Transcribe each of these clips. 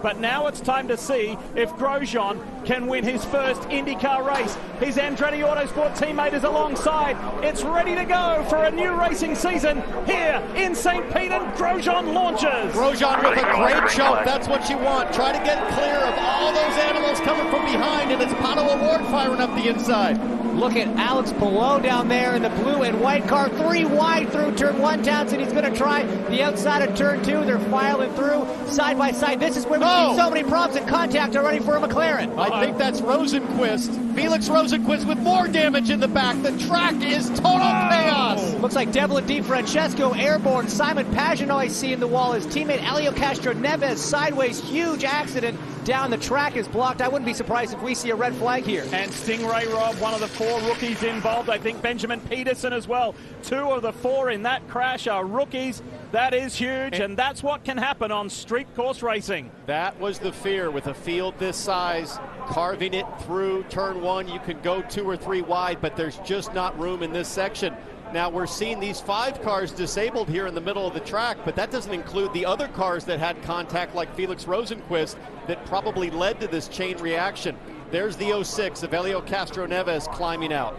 But now it's time to see if Grosjean can win his first IndyCar race. His Andretti Autosport teammate is alongside. It's ready to go for a new racing season here in St. Peter. Grosjean launches. Grosjean with a great jump. That's what you want. Try to get clear of all those animals coming from behind, and it's Pato O'Ward firing up the inside. Look at Alex below down there in the blue and white car, 3 wide through turn 1, Townsend. He's going to try the outside of turn 2. They're filing through side by side. This is where we've seen so many problems and contact already for a McLaren. I think that's Rosenquist. Felix Rosenquist with more damage in the back. The track is total chaos. Looks like Devlin DeFrancesco airborne. Simon Pagenaud I see in the wall. His teammate Helio Castroneves sideways. Huge accident down the track is blocked. I wouldn't be surprised if we see a red flag here. And Stingray Robb, one of the 4 rookies involved. I think Benjamin Peterson as well. 2 of the 4 in that crash are rookies. That is huge, and that's what can happen on street course racing. That was the fear with a field this size, carving it through turn 1. You can go 2 or 3 wide, but there's just not room in this section. Now we're seeing these 5 cars disabled here in the middle of the track, but that doesn't include the other cars that had contact like Felix Rosenquist that probably led to this chain reaction. There's the 06 of Helio Castroneves climbing out.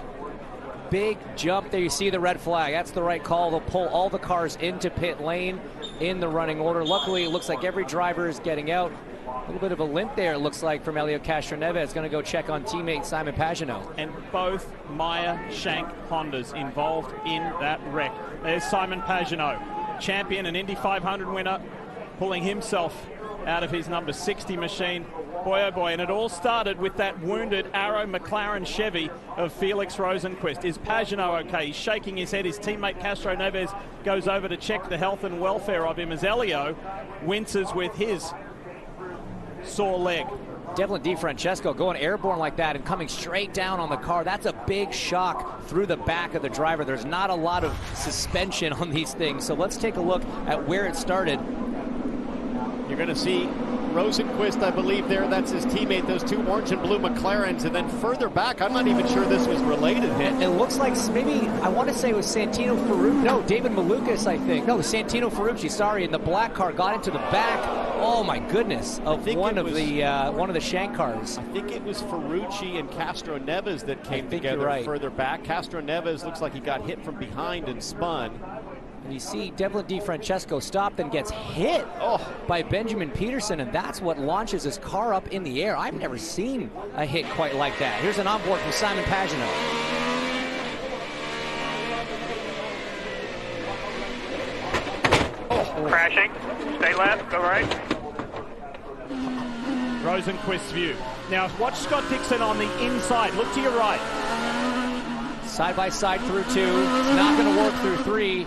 Big jump there. You see the red flag. That's the right call. They'll pull all the cars into pit lane in the running order. Luckily, it looks like every driver is getting out. A little bit of a limp there, it looks like, from Helio Castroneves. Going to go check on teammate Simon Pagenaud. And both Meyer Shank Hondas involved in that wreck. There's Simon Pagenaud, champion and Indy 500 winner, pulling himself out of his number 60 machine. Boy, oh boy, and it all started with that wounded Arrow McLaren Chevy of Felix Rosenquist. Is Pagenaud okay? He's shaking his head. His teammate Castroneves goes over to check the health and welfare of him as Helio winces with his sore leg. Devlin DeFrancesco going airborne like that and coming straight down on the car. That's a big shock through the back of the driver. There's not a lot of suspension on these things. So let's take a look at where it started. You're going to see Rosenquist, I believe there, that's his teammate, those 2 orange and blue McLarens, and then further back, I'm not even sure this was related. It looks like maybe, I want to say it was Santino Ferrucci, no, David Malukas, I think. No, Santino Ferrucci, sorry, and the black car got into the back, oh my goodness, of one of the Shank cars. I think it was Ferrucci and Castroneves that came together further back. Castroneves looks like he got hit from behind and spun. And you see Devlin DeFrancesco stop and gets hit by Benjamin Peterson, and that's what launches his car up in the air. I've never seen a hit quite like that. Here's an onboard from Simon Pagenaud. Crashing. Stay left, go right. Rosenquist's view. Now watch Scott Dixon on the inside. Look to your right. Side by side through 2. It's not going to work through 3.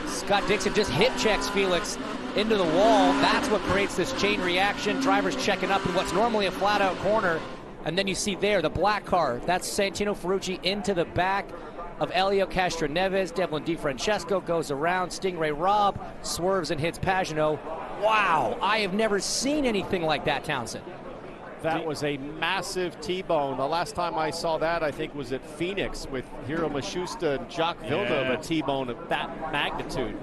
Scott Dixon just hit checks Felix into the wall. That's what creates this chain reaction. Drivers checking up in what's normally a flat out corner. And then you see there the black car. That's Santino Ferrucci into the back of Helio Castroneves. Devlin DeFrancesco goes around. Stingray Robb swerves and hits Pagenaud. Wow, I have never seen anything like that, Townsend. That was a massive T-bone. The last time I saw that, I think, was at Phoenix with Hiro Mashusta and Jacques Villeneuve, a T-bone of that magnitude.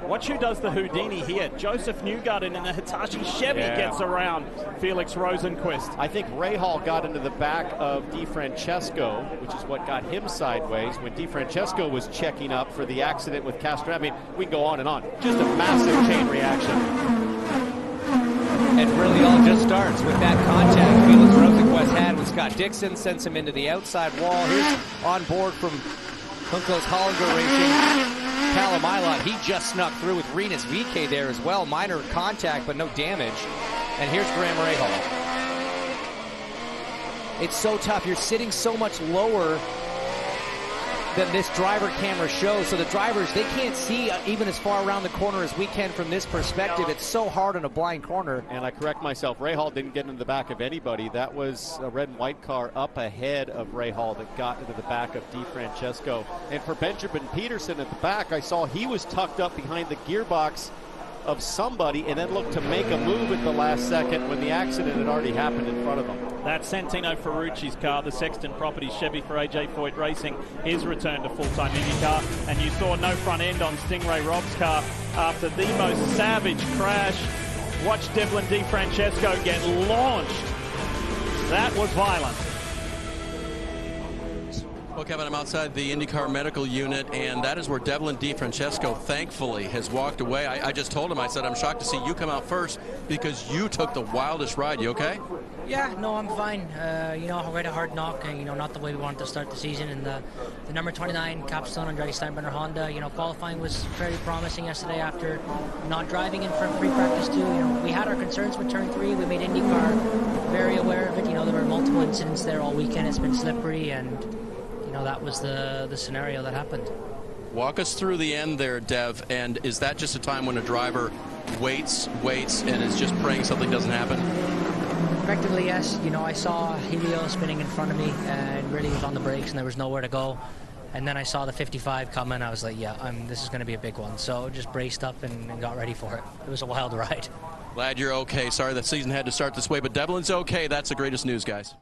Watch who does the Houdini here. Joseph Newgarden in the Hitachi Chevy gets around Felix Rosenquist. I think Rahal got into the back of DeFrancesco, which is what got him sideways when DeFrancesco was checking up for the accident with Castro. I mean, we can go on and on. Just a massive chain reaction. And really all just starts with that contact Felix Rosenquist had with Scott Dixon, sends him into the outside wall. Here's on board from Juncos Hollinger Racing. Callum Ilott, he just snuck through with Rinus VK there as well. Minor contact, but no damage. And here's Graham Rahal. It's so tough. You're sitting so much lower than this driver camera shows. So the drivers, they can't see even as far around the corner as we can from this perspective. It's so hard on a blind corner. And I correct myself, Rahal didn't get into the back of anybody. That was a red and white car up ahead of Rahal that got into the back of DeFrancesco. And for Benjamin Peterson at the back, I saw he was tucked up behind the gearbox of somebody and then looked to make a move at the last second when the accident had already happened in front of him. That's Santino Ferrucci's car, the Sexton Properties Chevy for AJ Foyt Racing, his return to full-time IndyCar. And you saw no front end on Stingray Robb's car after the most savage crash Watch Devlin DeFrancesco get launched. That was violent. Well, Kevin, I'm outside the INDYCAR medical unit, and that is where Devlin DeFrancesco, thankfully, has walked away. I just told him, I said, I'm shocked to see you come out first because you took the wildest ride. You okay? Yeah, no, I'm fine. You know, I had a hard knock, you know, not the way we wanted to start the season. And the number 29 capstone on Andretti Steinbrenner Honda, you know, qualifying was fairly promising yesterday after not driving in for pre-practice too. You know, we had our concerns with turn 3. We made INDYCAR very aware of it. You know, there were multiple incidents there all weekend. It's been slippery, and you know, that was the scenario that happened. Walk us through the end there, Dev, and is that just a time when a driver waits, and is just praying something doesn't happen? Effectively, yes. You know, I saw Helio spinning in front of me and really was on the brakes and there was nowhere to go. And then I saw the 55 coming. I was like, yeah, this is going to be a big one. So just braced up and got ready for it. It was a wild ride. Glad you're okay. Sorry the season had to start this way, but Devlin's okay. That's the greatest news, guys.